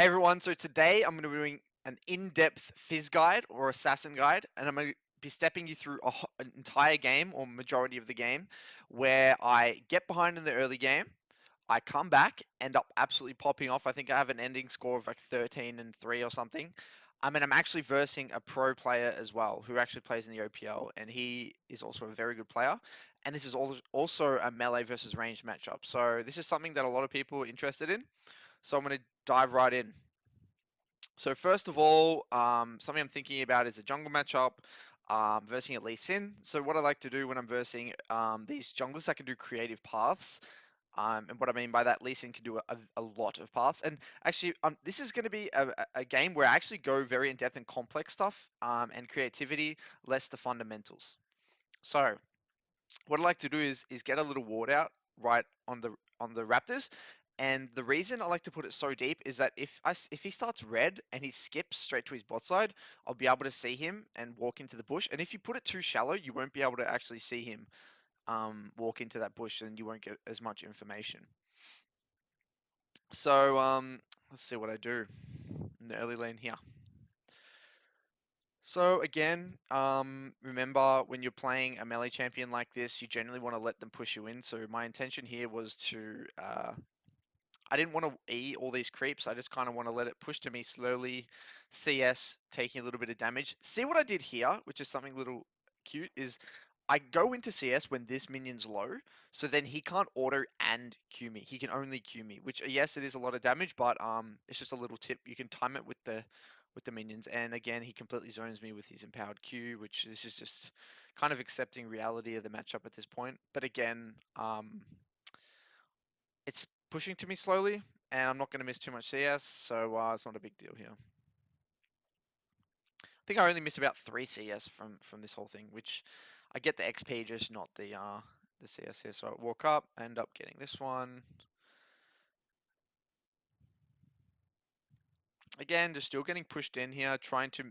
Hey everyone, so today I'm going to be doing an in-depth Fizz guide or assassin guide, and I'm going to be stepping you through an entire game or majority of the game where I get behind in the early game, I come back, end up absolutely popping off. I think I have an ending score of like 13 and 3 or something. And I'm actually versing a pro player as well who actually plays in the OPL, and he is also a very good player. And this is also a melee versus ranged matchup. So this is something that a lot of people are interested in. So I'm going to dive right in. So first of all, something I'm thinking about is a jungle matchup, versing at Lee Sin. So what I like to do when I'm versing these junglers that can do creative paths, and what I mean by that, Lee Sin can do a lot of paths. And actually, this is going to be a game where I actually go very in depth and complex stuff, and creativity, less the fundamentals. So what I like to do is get a little ward out right on the Raptors. And the reason I like to put it so deep is that if he starts red and he skips straight to his bot side, I'll be able to see him and walk into the bush. And if you put it too shallow, you won't be able to actually see him walk into that bush, and you won't get as much information. So let's see what I do in the early lane here. So again, remember when you're playing a melee champion like this, you generally want to let them push you in. So my intention here was to, I didn't want to E all these creeps. I just kind of want to let it push to me slowly, CS, taking a little bit of damage. See what I did here, which is something a little cute, is I go into CS when this minion's low, so then he can't auto and Q me. He can only Q me, which yes, it is a lot of damage, but it's just a little tip. You can time it with the minions, and again, he completely zones me with his empowered Q, which is just kind of accepting reality of the matchup at this point. But again, it's pushing to me slowly, and I'm not going to miss too much CS, so it's not a big deal here. I think I only missed about 3 CS from this whole thing, which I get the XP, just not the CS here. So I walk up, I end up getting this one. Again, just still getting pushed in here, trying to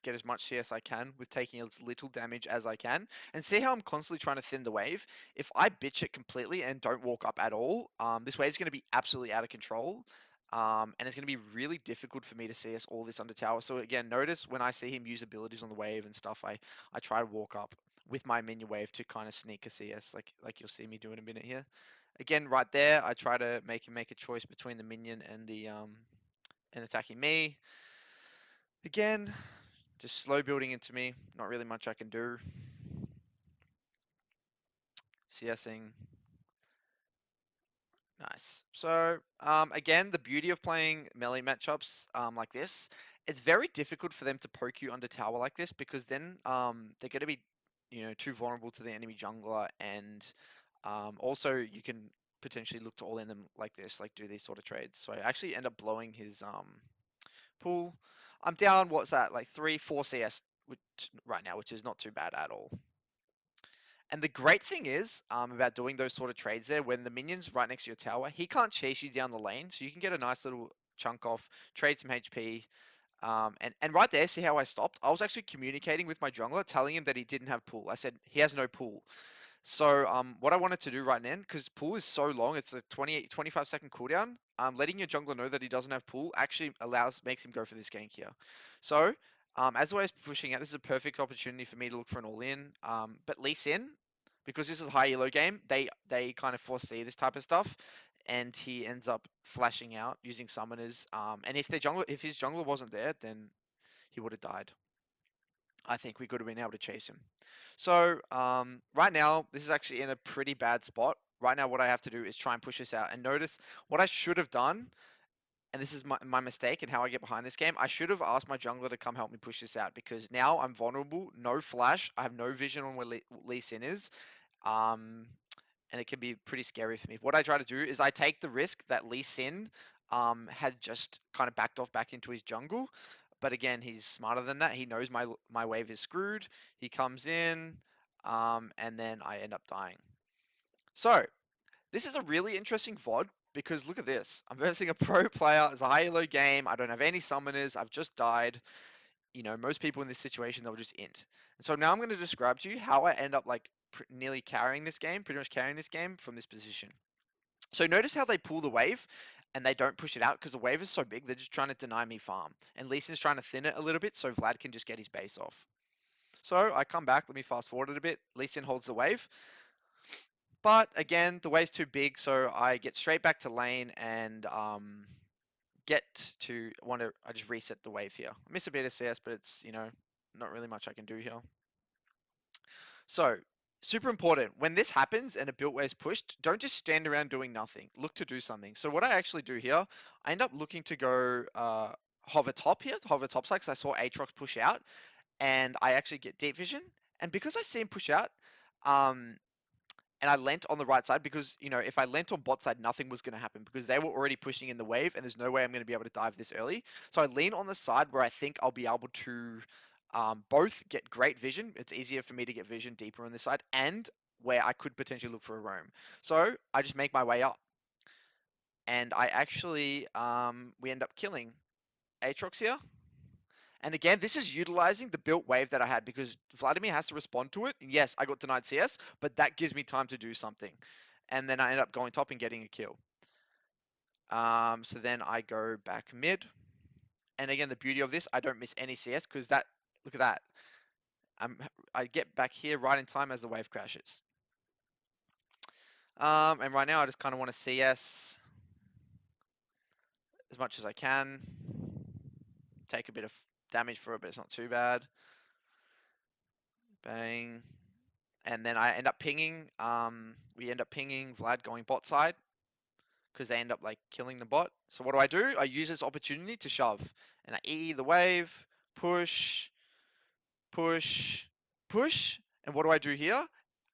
get as much CS I can with taking as little damage as I can. And see how I'm constantly trying to thin the wave? If I bitch it completely and don't walk up at all, this wave's going to be absolutely out of control. And it's going to be really difficult for me to CS all this under tower. So again, notice when I see him use abilities on the wave and stuff, I try to walk up with my minion wave to kind of sneak a CS, like you'll see me do in a minute here. Again, right there, I try to make him make a choice between the minion and the and attacking me. Again, just slow building into me. Not really much I can do. CSing. Nice. So, again, the beauty of playing melee matchups like this, it's very difficult for them to poke you under tower like this because then they're going to be, too vulnerable to the enemy jungler, and also you can potentially look to all in them like this, like do these sort of trades. So I actually end up blowing his pool. I'm down, what's that, like 3, 4 CS which, right now, which is not too bad at all. And the great thing is about doing those sort of trades there, when the minion's right next to your tower, he can't chase you down the lane, so you can get a nice little chunk off, trade some HP. And right there, see how I stopped? I was actually communicating with my jungler, telling him that he didn't have pool. I said, he has no pool. So what I wanted to do right now, because pool is so long, it's a 25-second cooldown. Letting your jungler know that he doesn't have pool actually makes him go for this gank here. So as always pushing out, this is a perfect opportunity for me to look for an all-in. But Lee Sin, because this is a high elo game, they kind of foresee this type of stuff, and he ends up flashing out using summoners. And if his jungler wasn't there, then he would have died. I think we could have been able to chase him. So right now, this is actually in a pretty bad spot. Right now, what I have to do is try and push this out. And notice what I should have done, and this is my mistake and how I get behind this game. I should have asked my jungler to come help me push this out, because now I'm vulnerable, no flash, I have no vision on where Lee Sin is. Um, and it can be pretty scary for me. What I try to do is I take the risk that Lee Sin had just kind of backed off back into his jungle. But again, he's smarter than that. He knows my wave is screwed. He comes in, and then I end up dying. So this is a really interesting VOD, because look at this. I'm versing a pro player. It's a high elo game. I don't have any summoners. I've just died. Most people in this situation, they'll just int. And so now I'm going to describe to you how I end up like nearly carrying this game, pretty much carrying this game from this position. So notice how they pull the wave. and they don't push it out because the wave is so big. They're just trying to deny me farm, and Lee Sin's trying to thin it a little bit so Vlad can just get his base off. So I come back. Let me fast forward it a bit. Lee Sin holds the wave, but again the wave's too big, so I get straight back to lane and get to want to. I just reset the wave here. I miss a bit of CS, but it's not really much I can do here. So, super important. When this happens and a built wave's pushed, don't just stand around doing nothing. Look to do something. So what I actually do here, I end up looking to go hover top here, hover top side, because I saw Aatrox push out, and I actually get deep vision. And because I see him push out, um, and I lent on the right side because if I lent on bot side, nothing was going to happen because they were already pushing in the wave, and there's no way I'm going to be able to dive this early. So I lean on the side where I think I'll be able to both get great vision. It's easier for me to get vision deeper on this side, and where I could potentially look for a roam. So I just make my way up, and I actually we end up killing Aatrox here. And again, this is utilizing the built wave that I had because Vladimir has to respond to it. And yes, I got denied CS, but that gives me time to do something. And then I end up going top and getting a kill. So then I go back mid. And again, the beauty of this, I don't miss any CS because look at that. I get back here right in time as the wave crashes. And right now I just kind of want to CS as much as I can. Take a bit of damage for it, but it's not too bad. Bang. And then I end up pinging. We end up pinging Vlad going bot side because they end up like killing the bot. So what do? I use this opportunity to shove, and I E the wave, push, push, push. And what do I do here?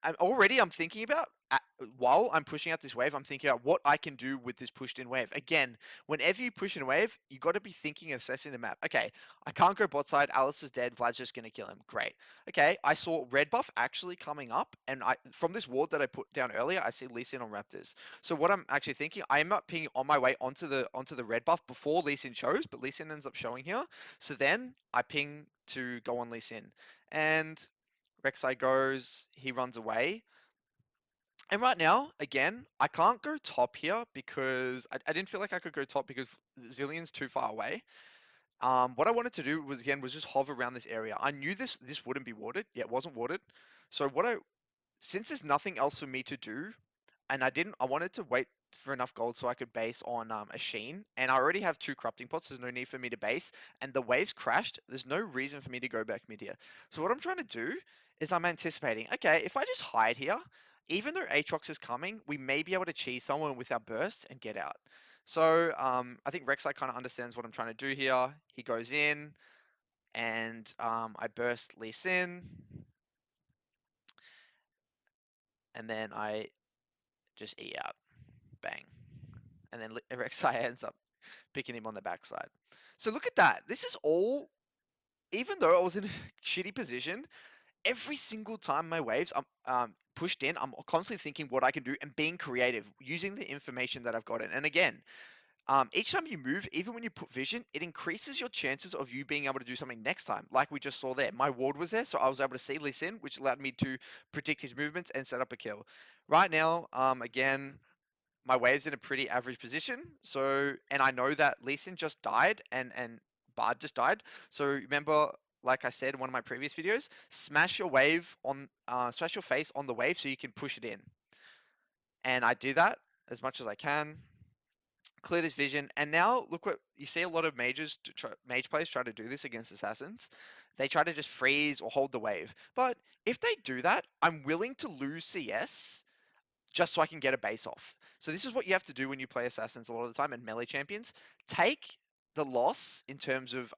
I'm thinking about while I'm pushing out this wave, I'm thinking about what I can do with this pushed in wave. Again, whenever you push in a wave, you got to be thinking, assessing the map. Okay, I can't go bot side. Alice is dead. Vlad's just gonna kill him. Great. Okay, I saw red buff actually coming up, and I from this ward that I put down earlier, I see Lee Sin on Raptors. So what I'm actually thinking, I am up pinging on my way onto the red buff before Lee Sin shows, but Lee Sin ends up showing here. So then I ping to go on Lee Sin, and Rek'Sai goes, he runs away. And right now, again, I can't go top here because I didn't feel like I could go top because Zillion's too far away. What I wanted to do was just hover around this area. I knew this wouldn't be warded. Yeah, it wasn't warded. So since there's nothing else for me to do, and I wanted to wait for enough gold so I could base on a Sheen, and I already have two corrupting pots. There's no need for me to base, and the waves crashed. There's no reason for me to go back mid here. So what I'm trying to do is I'm anticipating. Okay, if I just hide here, even though Aatrox is coming, we may be able to cheese someone with our burst and get out. So I think Rek'Sai kind of understands what I'm trying to do here. He goes in, and I burst Lee Sin, and then I just E out, bang, and then Rek'Sai ends up picking him on the backside. So look at that. This is all, even though I was in a shitty position, every single time my waves I'm pushed in, I'm constantly thinking what I can do and being creative using the information that I've gotten. And again, each time you move, even when you put vision, it increases your chances of you being able to do something next time. Like we just saw there, my ward was there, so I was able to see Lee Sin, which allowed me to predict his movements and set up a kill. Right now, again, my wave's in a pretty average position. So, and I know that Lee Sin just died and Bard just died. So remember, like I said in one of my previous videos, smash your face on the wave so you can push it in. And I do that as much as I can. Clear this vision, and now look what you see. A lot of mage players try to do this against assassins. They try to just freeze or hold the wave. But if they do that, I'm willing to lose CS just so I can get a base off. So this is what you have to do when you play assassins a lot of the time and melee champions. Take the loss in terms of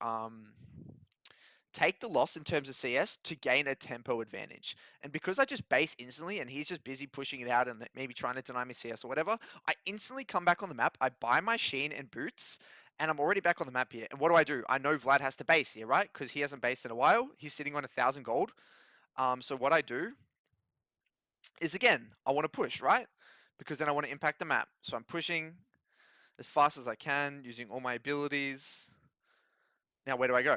CS to gain a tempo advantage. And because I just base instantly and he's just busy pushing it out and maybe trying to deny me CS or whatever, I instantly come back on the map. I buy my Sheen and boots, and I'm already back on the map here. And what do? I know Vlad has to base here, right? Because he hasn't based in a while. He's sitting on 1,000 gold. So what I do is again, I want to push, right? Because then I want to impact the map. So I'm pushing as fast as I can using all my abilities. Now, where do I go?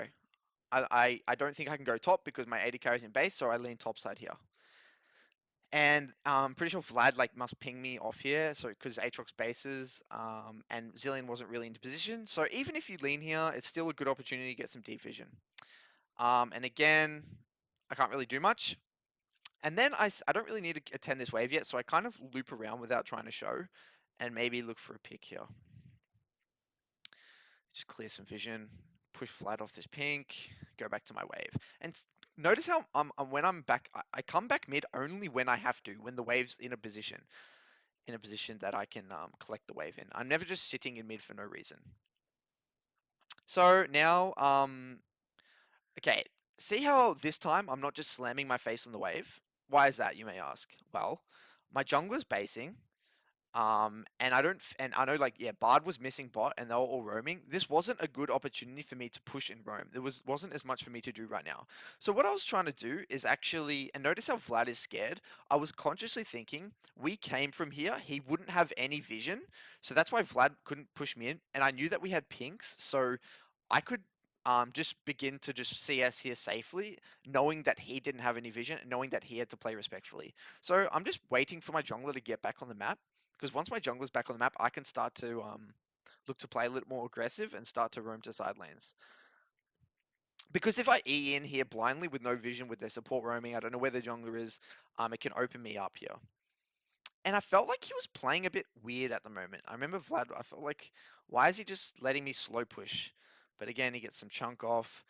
I don't think I can go top because my AD carries in base, so I lean top side here. And pretty sure Vlad like must ping me off here, so because Aatrox bases, and Zillion wasn't really into position. So even if you lean here, it's still a good opportunity to get some deep vision. And again, I can't really do much. And then I don't really need to attend this wave yet, so I kind of loop around without trying to show, and maybe look for a pick here. Just clear some vision, push Vlad off this pink, go back to my wave. And notice how when I'm back, I come back mid only when I have to, when the wave's in a position that I can collect the wave in. I'm never just sitting in mid for no reason. So now, okay, see how this time I'm not just slamming my face on the wave? Why is that, you may ask? Well, my jungler's basing, and and I know like yeah, Bard was missing bot and they were all roaming. This wasn't a good opportunity for me to push and roam. There wasn't as much for me to do right now. So what I was trying to do is actually, and notice how Vlad is scared. I was consciously thinking we came from here, he wouldn't have any vision, so that's why Vlad couldn't push me in. And I knew that we had pinks, so I could just begin to just CS here safely, knowing that he didn't have any vision and knowing that he had to play respectfully. So I'm just waiting for my jungler to get back on the map, because once my jungler's back on the map, I can start to look to play a little more aggressive and start to roam to side lanes. Because if I E in here blindly with no vision with their support roaming, I don't know where the jungler is, it can open me up here. And I felt like he was playing a bit weird at the moment. I remember Vlad, I felt like, why is he just letting me slow push? But again, he gets some chunk off.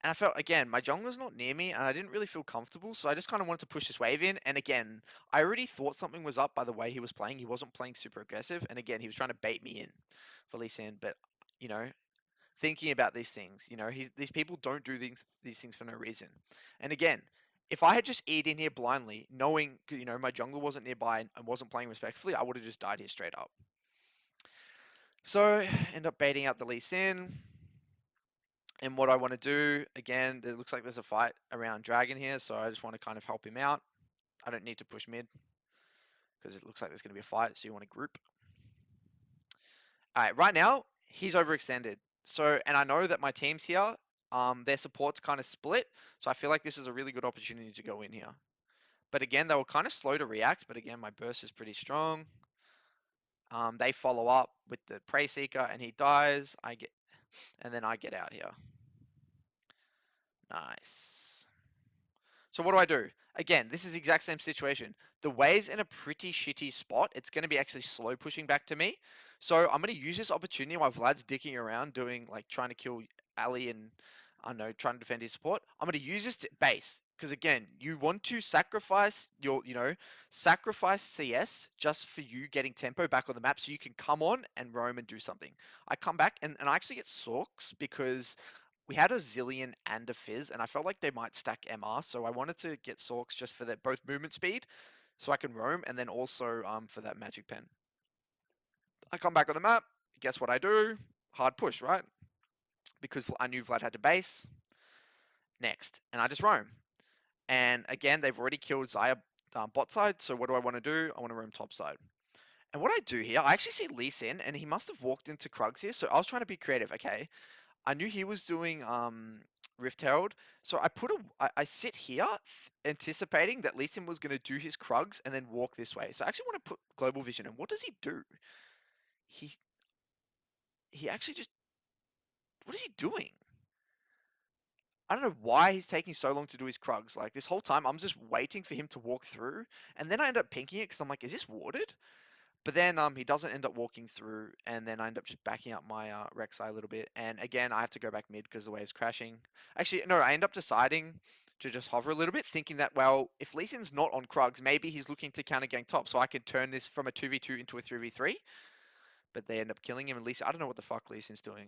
And I felt, again, my jungler's not near me, and I didn't really feel comfortable, so I just kind of wanted to push this wave in. And again, I already thought something was up by the way he was playing. He wasn't playing super aggressive, and again, he was trying to bait me in for Lee Sin. But, you know, thinking about these things, these people don't do these things for no reason. And again, if I had just eared in here blindly, knowing, my jungler wasn't nearby and wasn't playing respectfully, I would have just died here straight up. So end up baiting out the Lee Sin. And what I want to do, again, it looks like there's a fight around Dragon here, so I just want to kind of help him out. I don't need to push mid because it looks like there's going to be a fight, so you want to group. All right, right now, he's overextended. So, and I know that my team's here, their support's kind of split, so I feel like this is a really good opportunity to go in here. But again, they were kind of slow to react, but again, my burst is pretty strong. They follow up with the Prey Seeker, and he dies. And then I get out here. Nice. So what do? Again, this is the exact same situation. The wave's in a pretty shitty spot. It's going to be actually slow pushing back to me. So I'm going to use this opportunity while Vlad's dicking around doing like trying to kill Ali and I don't know, trying to defend his support. I'm going to use this to base because again, you want to sacrifice sacrifice CS just for you getting tempo back on the map so you can come on and roam and do something. I come back and I actually get Sorks because we had a Zillion and a Fizz, and I felt like they might stack MR, so I wanted to get Sorks just for that both movement speed, so I can roam, and then also for that magic pen. I come back on the map. Guess what I do? Hard push, right? Because I knew Vlad had to base. Next, and I just roam. And again, they've already killed Xayah bot side, so what do I want to do? I want to roam top side. And what I do here, I actually see Lee Sin, and he must have walked into Krugs here, so I was trying to be creative. Okay, I knew he was doing Rift Herald, so I sit here anticipating that Lee Sin was going to do his Krugs and then walk this way. So I actually want to put Global Vision, and what does he do? He he actually just what is he doing? I don't know why he's taking so long to do his Krugs. Like this whole time, I'm just waiting for him to walk through, and then I end up pinking it because I'm like, is this warded? But then he doesn't end up walking through, and then I end up just backing up my Rek'Sai a little bit. And again, I have to go back mid because the wave's crashing. Actually, no, I end up deciding to just hover a little bit, thinking that, well, if Lee Sin's not on Krugs, maybe he's looking to counter gank top, so I could turn this from a 2v2 into a 3v3. But they end up killing him, and Lee Sin, I don't know what the fuck Lee Sin's doing.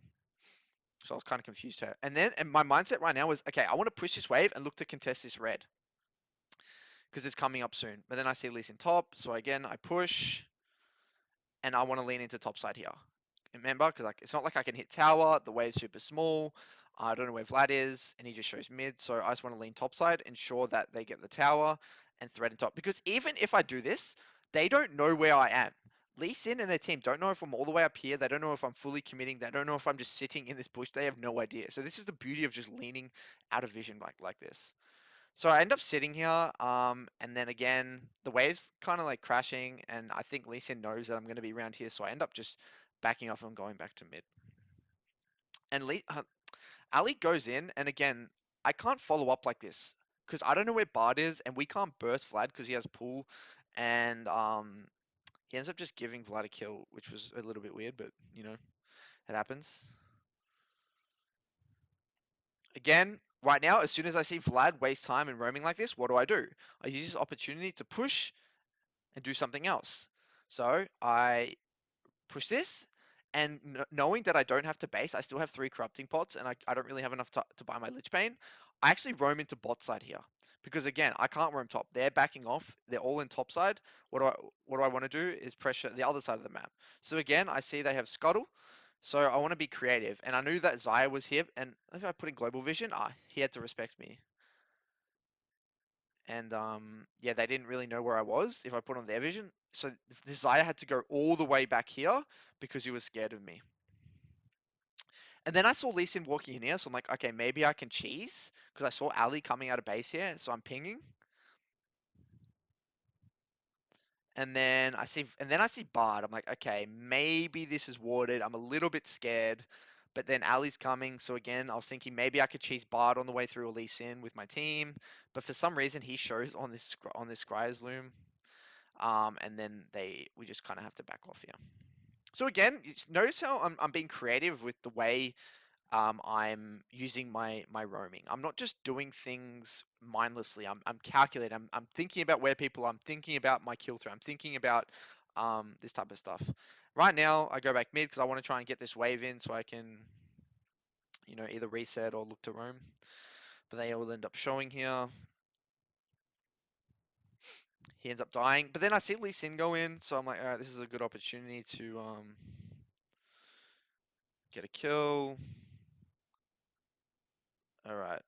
So I was kind of confused here. And my mindset right now was, okay, I want to push this wave and look to contest this red because it's coming up soon. But then I see Lee Sin top, so again, I push and I want to lean into top side here. Remember, because like it's not like I can hit tower. The wave's super small. I don't know where Vlad is, and he just shows mid. So I just want to lean top side, ensure that they get the tower and threaten top. Because even if I do this, they don't know where I am. Lee Sin and their team don't know if I'm all the way up here. They don't know if I'm fully committing. They don't know if I'm just sitting in this bush. They have no idea. So this is the beauty of just leaning out of vision like this. So I end up sitting here, and then again, the wave's kind of like crashing, and I think Lee Sin knows that I'm going to be around here, so I end up just backing off and going back to mid. And Ali goes in, and again, I can't follow up like this because I don't know where Bard is, and we can't burst Vlad because he has pull, and he ends up just giving Vlad a kill, which was a little bit weird, but you know, it happens. Again, right now, as soon as I see Vlad waste time and roaming like this, what do? I use this opportunity to push and do something else. So I push this, and knowing that I don't have to base, I still have 3 corrupting pots, and I don't really have enough to buy my Lich Bane. I actually roam into bot side here. Because again, I can't roam top. They're backing off. They're all in top side. What do I want to do is pressure the other side of the map. So again, I see they have Scuttle. So I want to be creative. And I knew that Zaya was here. And if I put in Global Vision, he had to respect me. And yeah, they didn't really know where I was if I put on their vision. So the Zaya had to go all the way back here because he was scared of me. And then I saw Lee Sin walking in here, so I'm like, okay, maybe I can cheese because I saw Ali coming out of base here, so I'm pinging. And then I see Bard. I'm like, okay, maybe this is warded. I'm a little bit scared, but then Ali's coming, so again, I was thinking maybe I could cheese Bard on the way through Lee Sin with my team, but for some reason he shows on this Scryer's loom, and then we just kind of have to back off here. So again, notice how I'm being creative with the way I'm using my roaming. I'm not just doing things mindlessly. I'm calculating. I'm thinking about where people. I'm thinking about my kill throw. I'm thinking about this type of stuff. Right now, I go back mid because I want to try and get this wave in so I can, either reset or look to roam. But they all end up showing here. He ends up dying. But then I see Lee Sin go in, so I'm like, all right, this is a good opportunity to get a kill. All right.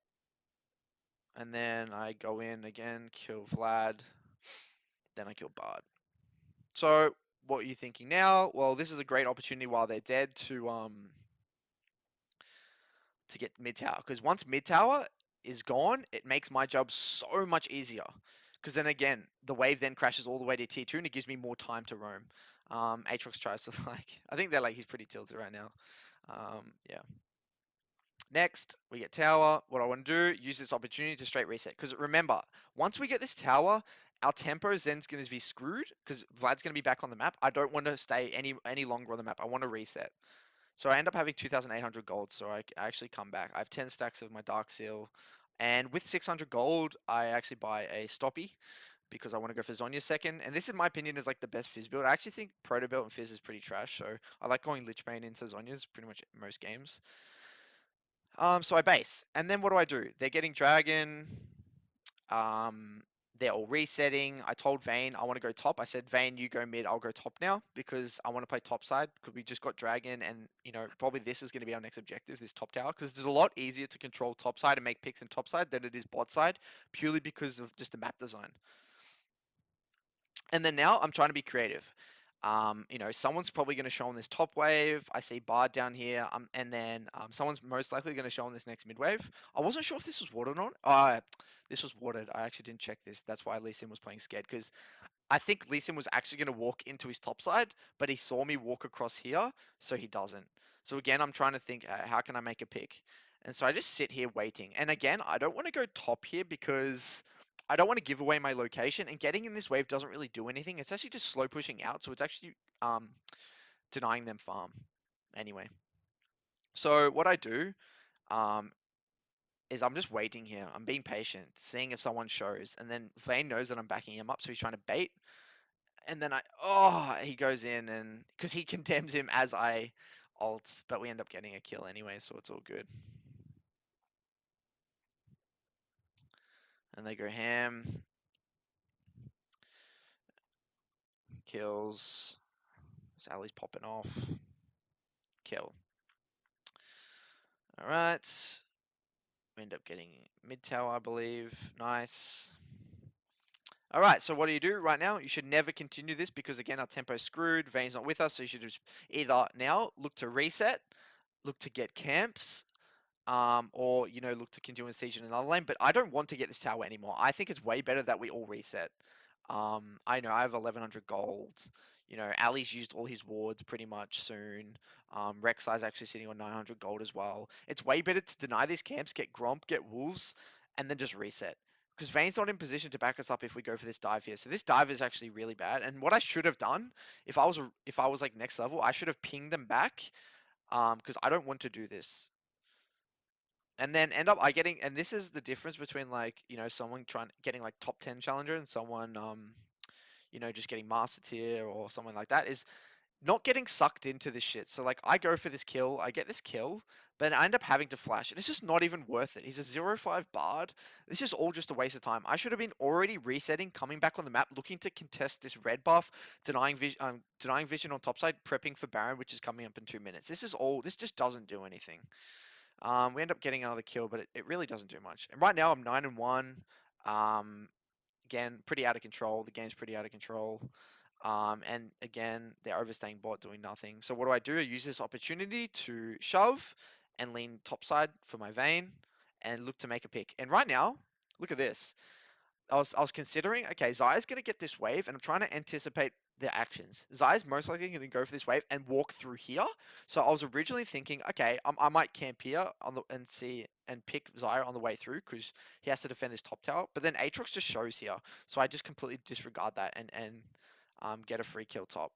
And then I go in again, kill Vlad, then I kill Bard. So what are you thinking now? Well, this is a great opportunity while they're dead to get mid tower because once mid tower is gone, it makes my job so much easier. Because then again, the wave then crashes all the way to tier two and it gives me more time to roam. Aatrox tries to I think he's pretty tilted right now. Yeah. Next, we get tower. What I want to do, use this opportunity to straight reset. Because remember, once we get this tower, our tempo is then going to be screwed because Vlad's going to be back on the map. I don't want to stay any longer on the map. I want to reset. So I end up having 2,800 gold. So I actually come back. I have 10 stacks of my Dark Seal. And with 600 gold, I actually buy a Stoppy because I want to go for Zhonya second. And this, in my opinion, is like the best Fizz build. I actually think Proto Belt and Fizz is pretty trash. So I like going Lich Bane into Zhonya's pretty much most games. So I base, and then what do? They're getting dragon. Um, they're all resetting. I told Vayne I want to go top. I said, Vayne, you go mid. I'll go top now because I want to play top side because we just got dragon, and probably this is going to be our next objective, this top tower, because it's a lot easier to control top side and make picks in top side than it is bot side, purely because of just the map design. And then now I'm trying to be creative. Someone's probably going to show on this top wave. I see Bard down here, and then someone's most likely going to show on this next mid wave. I wasn't sure if this was watered or not. This was watered. I actually didn't check this. That's why Lee Sin was playing scared, because I think Lee Sin was actually going to walk into his top side, but he saw me walk across here, so he doesn't. So again, I'm trying to think, how can I make a pick? And so I just sit here waiting. And again, I don't want to go top here because I don't want to give away my location. And getting in this wave doesn't really do anything. It's actually just slow pushing out, so it's actually denying them farm. Anyway, so what I do um, is I'm just waiting here. I'm being patient, seeing if someone shows. And then Vayne knows that I'm backing him up, so he's trying to bait. And then he goes in, and because he condemns him as I ult, but we end up getting a kill anyway, so it's all good. And they go ham, kills. Sally's popping off, kill. All right, we end up getting mid tower, I believe. Nice. All right, so what do you do right now? You should never continue this because again, our tempo's screwed. Vayne's not with us, so you should just either now look to reset, look to get camps, or look to continue a siege in another lane. But I don't want to get this tower anymore. I think it's way better that we all reset. I know I have 1100 gold. Ali's used all his wards pretty much soon. Rek'Sai's actually sitting on 900 gold as well. It's way better to deny these camps, get Gromp, get Wolves, and then just reset. Because Vayne's not in position to back us up if we go for this dive here. So this dive is actually really bad. And what I should have done, if I was like next level, I should have pinged them back. Because I don't want to do this. And then end up I getting, and this is the difference between like someone trying getting like top 10 challenger and someone just getting master tier or something like that, is not getting sucked into this shit. So like I go for this kill, I get this kill, but I end up having to flash, and it's just not even worth it. He's a 0-5 bard. This is all just a waste of time. I should have been already resetting, coming back on the map, looking to contest this red buff, denying vision on topside, prepping for Baron, which is coming up in 2 minutes. This just doesn't do anything. We end up getting another kill, but it really doesn't do much. And right now I'm 9-1. Again, pretty out of control. The game's pretty out of control. And again, they're overstaying bot, doing nothing. So what do? I use this opportunity to shove and lean topside for my Vayne and look to make a pick. And right now, look at this. I was considering, okay, Zaya's going to get this wave, and I'm trying to anticipate their actions. Zaya's most likely going to go for this wave and walk through here. So I was originally thinking, okay, I might camp here and see and pick Zaya on the way through because he has to defend this top tower. But then Aatrox just shows here, so I just completely disregard that and get a free kill top.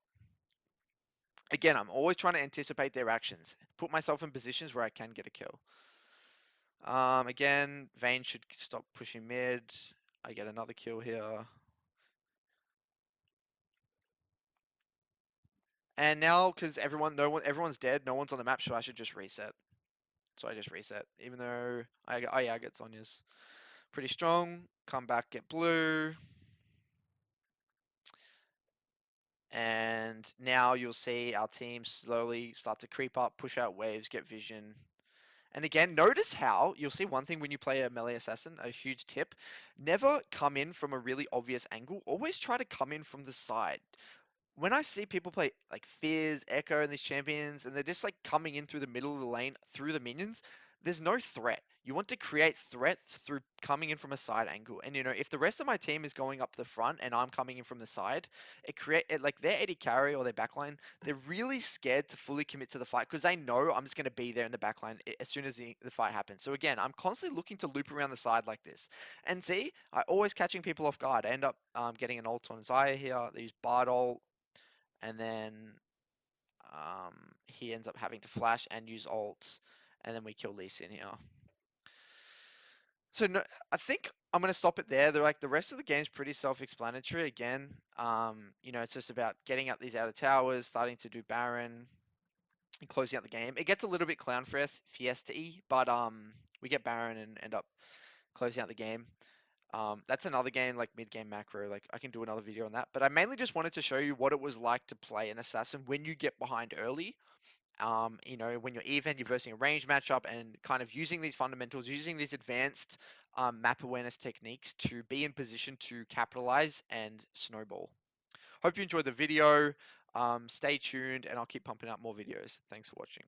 Again, I'm always trying to anticipate their actions, put myself in positions where I can get a kill. Again, Vayne should stop pushing mid. I get another kill here. And now, because everyone's dead, no one's on the map, so I should just reset. So I just reset, even though oh yeah, I get Sonya's pretty strong. Come back, get blue, and now you'll see our team slowly start to creep up, push out waves, get vision. And again, notice how you'll see one thing when you play a melee assassin, a huge tip: never come in from a really obvious angle. Always try to come in from the side. When I see people play like Fizz, Echo, and these champions, and they're just like coming in through the middle of the lane through the minions, there's no threat. You want to create threats through coming in from a side angle. And if the rest of my team is going up the front and I'm coming in from the side, like their AD carry or their backline, they're really scared to fully commit to the fight because they know I'm just going to be there in the backline as soon as the fight happens. So again, I'm constantly looking to loop around the side like this. And see, I always catching people off guard. I end up getting an ult on Zaya here. They use Bard ult, and then he ends up having to flash and use ult, and then we kill Lee Sin here. So no, I think I'm gonna stop it there. They're like the rest of the game's pretty self-explanatory. Again, it's just about getting up these outer towers, starting to do Baron, and closing out the game. It gets a little bit clown fiesta-y, but we get Baron and end up closing out the game. That's another game like mid-game macro. Like I can do another video on that. But I mainly just wanted to show you what it was like to play an assassin when you get behind early. When you're even, you're versing a range matchup and kind of using these fundamentals, using these advanced map awareness techniques to be in position to capitalize and snowball. Hope you enjoyed the video. Stay tuned and I'll keep pumping out more videos. Thanks for watching.